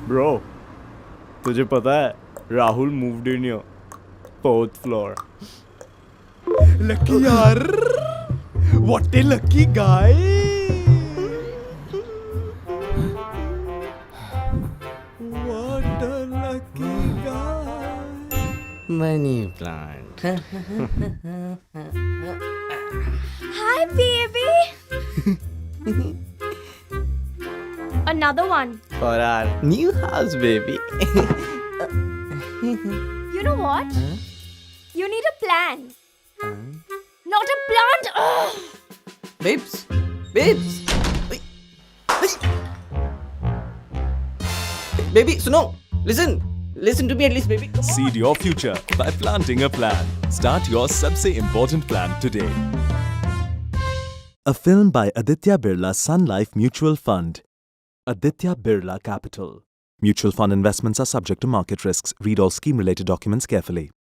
Bro, तुझे पता है Rahul moved in your 4th floor. Lucky yaar. What a lucky guy. What a lucky guy. Money plant. Hi, baby. Another one. For our new house, baby. You know what? You need a plan. Not a plant. Ugh. Babes. Baby, suno. Listen to me at least, baby. Come on. Seed your future by planting a plan. Start your Sabse Important Plan today. A film by Aditya Birla Sun Life Mutual Fund. Aditya Birla Capital. Mutual fund investments are subject to market risks. Read all scheme-related documents carefully.